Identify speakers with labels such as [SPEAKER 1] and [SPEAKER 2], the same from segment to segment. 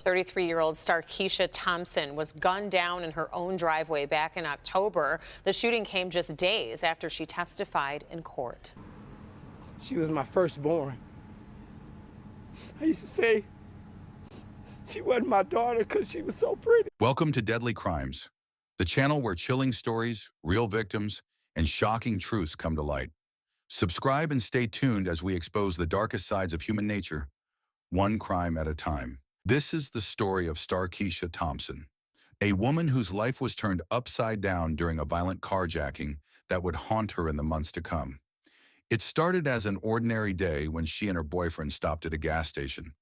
[SPEAKER 1] 33-year-old Starkeisha Thompson was gunned down in her own driveway back in October. The shooting came just days after she testified in court.
[SPEAKER 2] She was my firstborn. I used to say she wasn't my daughter because she was so pretty.
[SPEAKER 3] Welcome to Deadly Crimes, the channel where chilling stories, real victims, and shocking truths come to light. Subscribe and stay tuned as we expose the darkest sides of human nature, one crime at a time. This is the story of Starkeisha Thompson, a woman whose life was turned upside down during a violent carjacking that would haunt her in the months to come. It started as an ordinary day when she and her boyfriend stopped at a gas station,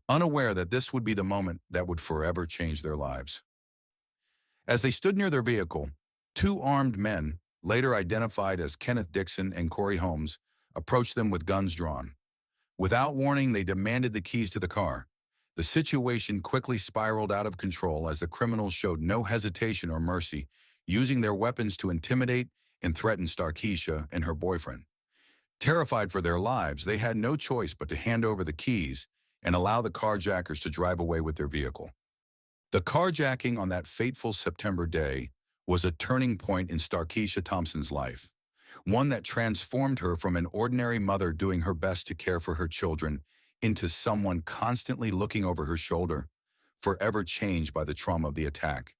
[SPEAKER 3] unaware that this would be the moment that would forever change their lives. As they stood near their vehicle, two armed men, later identified as Kenneth Dixon and Corey Holmes, approached them with guns drawn. Without warning, they demanded the keys to the car. The situation quickly spiraled out of control as the criminals showed no hesitation or mercy, using their weapons to intimidate and threaten Starkeisha and her boyfriend. Terrified for their lives, they had no choice but to hand over the keys and allow the carjackers to drive away with their vehicle. The carjacking on that fateful September day was a turning point in Starkeisha Thompson's life, one that transformed her from an ordinary mother doing her best to care for her children into someone constantly looking over her shoulder, forever changed by the trauma of the attack.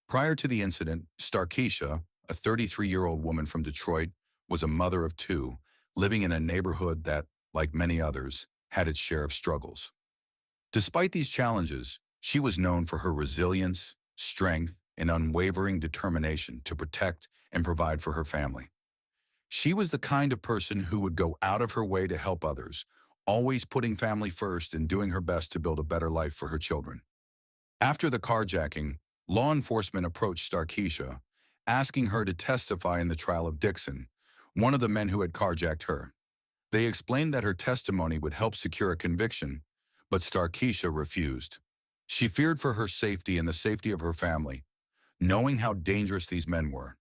[SPEAKER 3] Prior to the incident, Starkeisha, a 33-year-old woman from Detroit, was a mother of two, living in a neighborhood that, like many others, had its share of struggles. Despite these challenges, she was known for her resilience, strength, and unwavering determination to protect and provide for her family. She was the kind of person who would go out of her way to help others, always putting family first and doing her best to build a better life for her children. After the carjacking, law enforcement approached Starkeisha, asking her to testify in the trial of Dixon, one of the men who had carjacked her. They explained that her testimony would help secure a conviction, but Starkeisha refused. She feared for her safety and the safety of her family, knowing how dangerous these men were.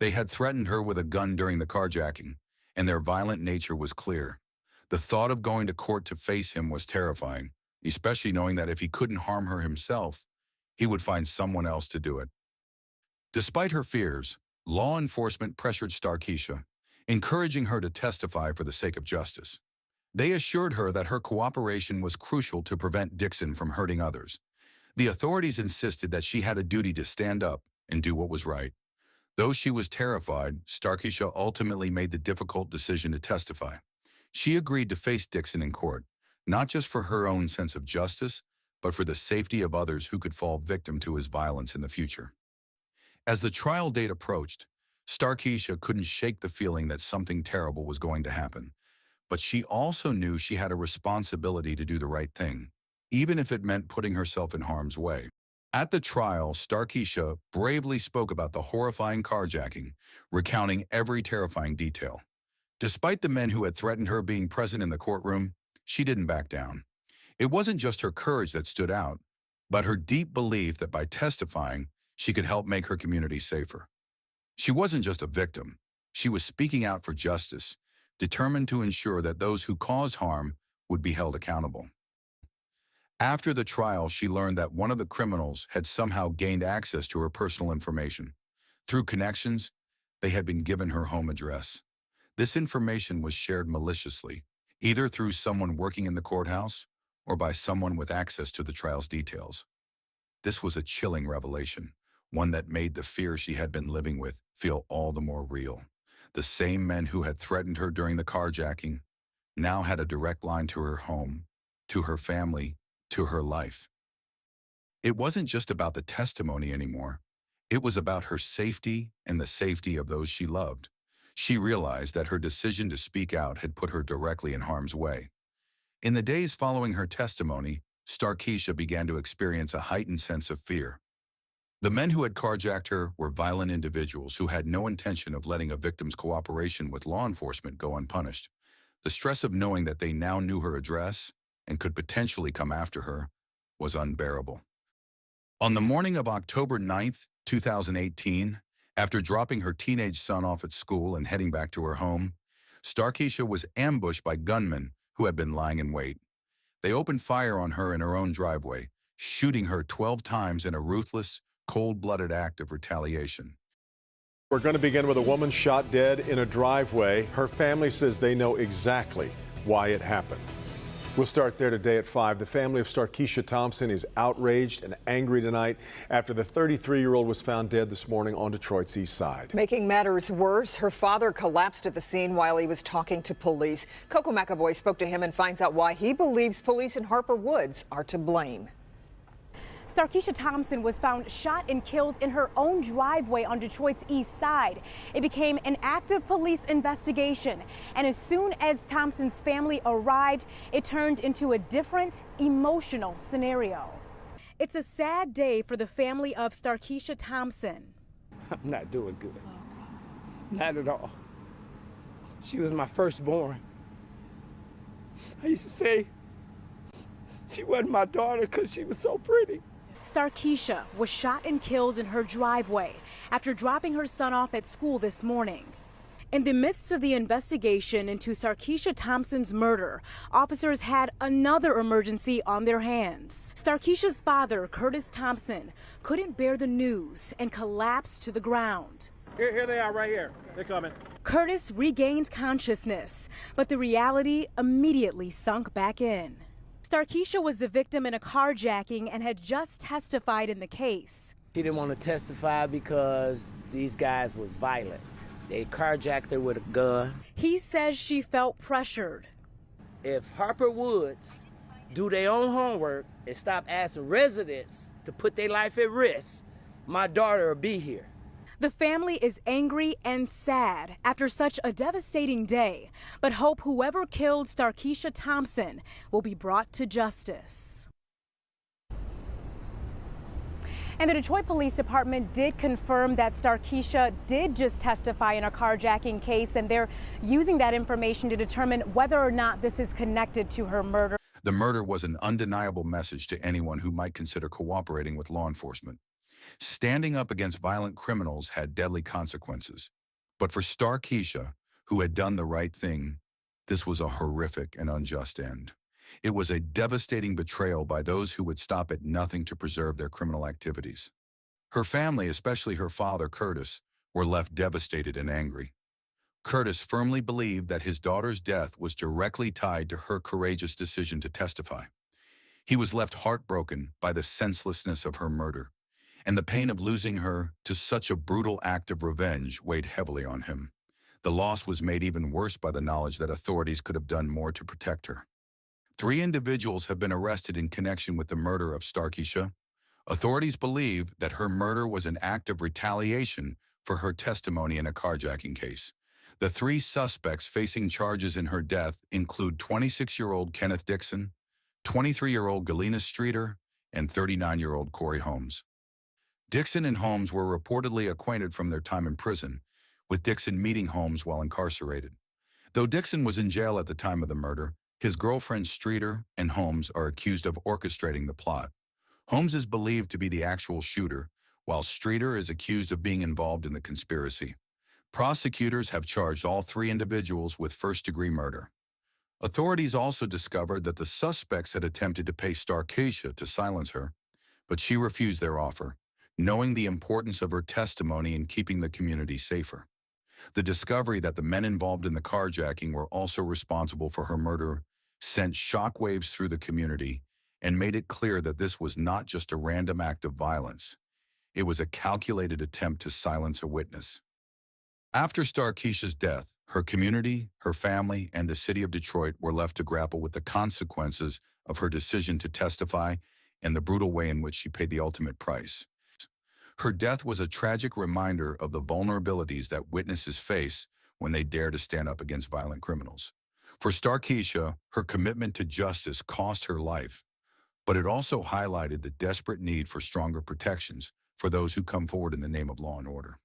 [SPEAKER 3] They had threatened her with a gun during the carjacking, and their violent nature was clear. The thought of going to court to face him was terrifying, especially knowing that if he couldn't harm her himself, he would find someone else to do it. Despite her fears, law enforcement pressured Starkeisha, encouraging her to testify for the sake of justice. They assured her that her cooperation was crucial to prevent Dixon from hurting others. The authorities insisted that she had a duty to stand up and do what was right. Though she was terrified, Starkeisha ultimately made the difficult decision to testify. She agreed to face Dixon in court, not just for her own sense of justice, but for the safety of others who could fall victim to his violence in the future. As the trial date approached, Starkeisha couldn't shake the feeling that something terrible was going to happen. But she also knew she had a responsibility to do the right thing, even if it meant putting herself in harm's way. At the trial, Starkeisha bravely spoke about the horrifying carjacking, recounting every terrifying detail. Despite the men who had threatened her being present in the courtroom, she didn't back down. It wasn't just her courage that stood out, but her deep belief that by testifying, she could help make her community safer. She wasn't just a victim. She was speaking out for justice, determined to ensure that those who caused harm would be held accountable. After the trial, she learned that one of the criminals had somehow gained access to her personal information. Through connections, they had been given her home address. This information was shared maliciously, either through someone working in the courthouse or by someone with access to the trial's details. This was a chilling revelation, one that made the fear she had been living with feel all the more real. The same men who had threatened her during the carjacking now had a direct line to her home, to her family, to her life. It wasn't just about the testimony anymore. It was about her safety and the safety of those she loved. She realized that her decision to speak out had put her directly in harm's way. In the days following her testimony, Starkeisha began to experience a heightened sense of fear. The men who had carjacked her were violent individuals who had no intention of letting a victim's cooperation with law enforcement go unpunished. The stress of knowing that they now knew her address and could potentially come after her was unbearable. On the morning of October 9th, 2018, after dropping her teenage son off at school and heading back to her home, Starkeisha was ambushed by gunmen who had been lying in wait. They opened fire on her in her own driveway, shooting her 12 times in a ruthless, cold-blooded act of retaliation.
[SPEAKER 4] We're going to begin with a woman shot dead in a driveway. Her family says they know exactly why it happened. We'll start there today at 5. The family of Starkeisha Thompson is outraged and angry tonight after the 33-year-old was found dead this morning on Detroit's east side.
[SPEAKER 5] Making matters worse, her father collapsed at the scene while he was talking to police. Coco McAvoy spoke to him and finds out why he believes police in Harper Woods are to blame.
[SPEAKER 6] Starkeisha Thompson was found shot and killed in her own driveway on Detroit's east side. It became an active police investigation, and as soon as Thompson's family arrived, it turned into a different, emotional scenario. It's a sad day for the family of Starkeisha Thompson.
[SPEAKER 2] I'm not doing good. Not at all. She was my firstborn. I used to say she wasn't my daughter because she was so pretty.
[SPEAKER 6] Starkeisha was shot and killed in her driveway after dropping her son off at school this morning. In the midst of the investigation into Starkeisha Thompson's murder, officers had another emergency on their hands. Starkeisha's father, Curtis Thompson, couldn't bear the news and collapsed to the ground.
[SPEAKER 7] Here they are right here. They're coming.
[SPEAKER 6] Curtis regained consciousness, but the reality immediately sunk back in. Starkeisha was the victim in a carjacking and had just testified in the case.
[SPEAKER 8] She didn't want to testify because these guys was violent. They carjacked her with a gun.
[SPEAKER 6] He says she felt pressured.
[SPEAKER 8] If Harper Woods do their own homework and stop asking residents to put their life at risk, my daughter will be here.
[SPEAKER 6] The family is angry and sad after such a devastating day, but hope whoever killed Starkeisha Thompson will be brought to justice. And the Detroit Police Department did confirm that Starkeisha did just testify in a carjacking case, and they're using that information to determine whether or not this is connected to her murder.
[SPEAKER 3] The murder was an undeniable message to anyone who might consider cooperating with law enforcement. Standing up against violent criminals had deadly consequences. But for Starkeisha, who had done the right thing, this was a horrific and unjust end. It was a devastating betrayal by those who would stop at nothing to preserve their criminal activities. Her family, especially her father, Curtis, were left devastated and angry. Curtis firmly believed that his daughter's death was directly tied to her courageous decision to testify. He was left heartbroken by the senselessness of her murder, and the pain of losing her to such a brutal act of revenge weighed heavily on him. The loss was made even worse by the knowledge that authorities could have done more to protect her. 3 individuals have been arrested in connection with the murder of Starkeisha. Authorities believe that her murder was an act of retaliation for her testimony in a carjacking case. The 3 suspects facing charges in her death include 26-year-old Kenneth Dixon, 23-year-old Galena Streeter, and 39-year-old Corey Holmes. Dixon and Holmes were reportedly acquainted from their time in prison, with Dixon meeting Holmes while incarcerated. Though Dixon was in jail at the time of the murder, his girlfriend Streeter and Holmes are accused of orchestrating the plot. Holmes is believed to be the actual shooter, while Streeter is accused of being involved in the conspiracy. Prosecutors have charged all 3 individuals with first-degree murder. Authorities also discovered that the suspects had attempted to pay Starkeisha to silence her, but she refused their offer, knowing the importance of her testimony in keeping the community safer. The discovery that the men involved in the carjacking were also responsible for her murder sent shockwaves through the community and made it clear that this was not just a random act of violence. It was a calculated attempt to silence a witness. After Starkeisha's death, her community, her family, and the city of Detroit were left to grapple with the consequences of her decision to testify and the brutal way in which she paid the ultimate price. Her death was a tragic reminder of the vulnerabilities that witnesses face when they dare to stand up against violent criminals. For Starkeisha, her commitment to justice cost her life, but it also highlighted the desperate need for stronger protections for those who come forward in the name of law and order.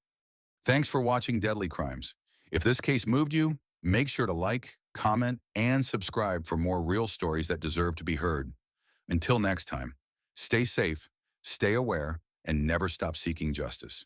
[SPEAKER 3] Thanks for watching Deadly Crimes. If this case moved you, make sure to like, comment, and subscribe for more real stories that deserve to be heard. Until next time, stay safe, stay aware, and never stop seeking justice.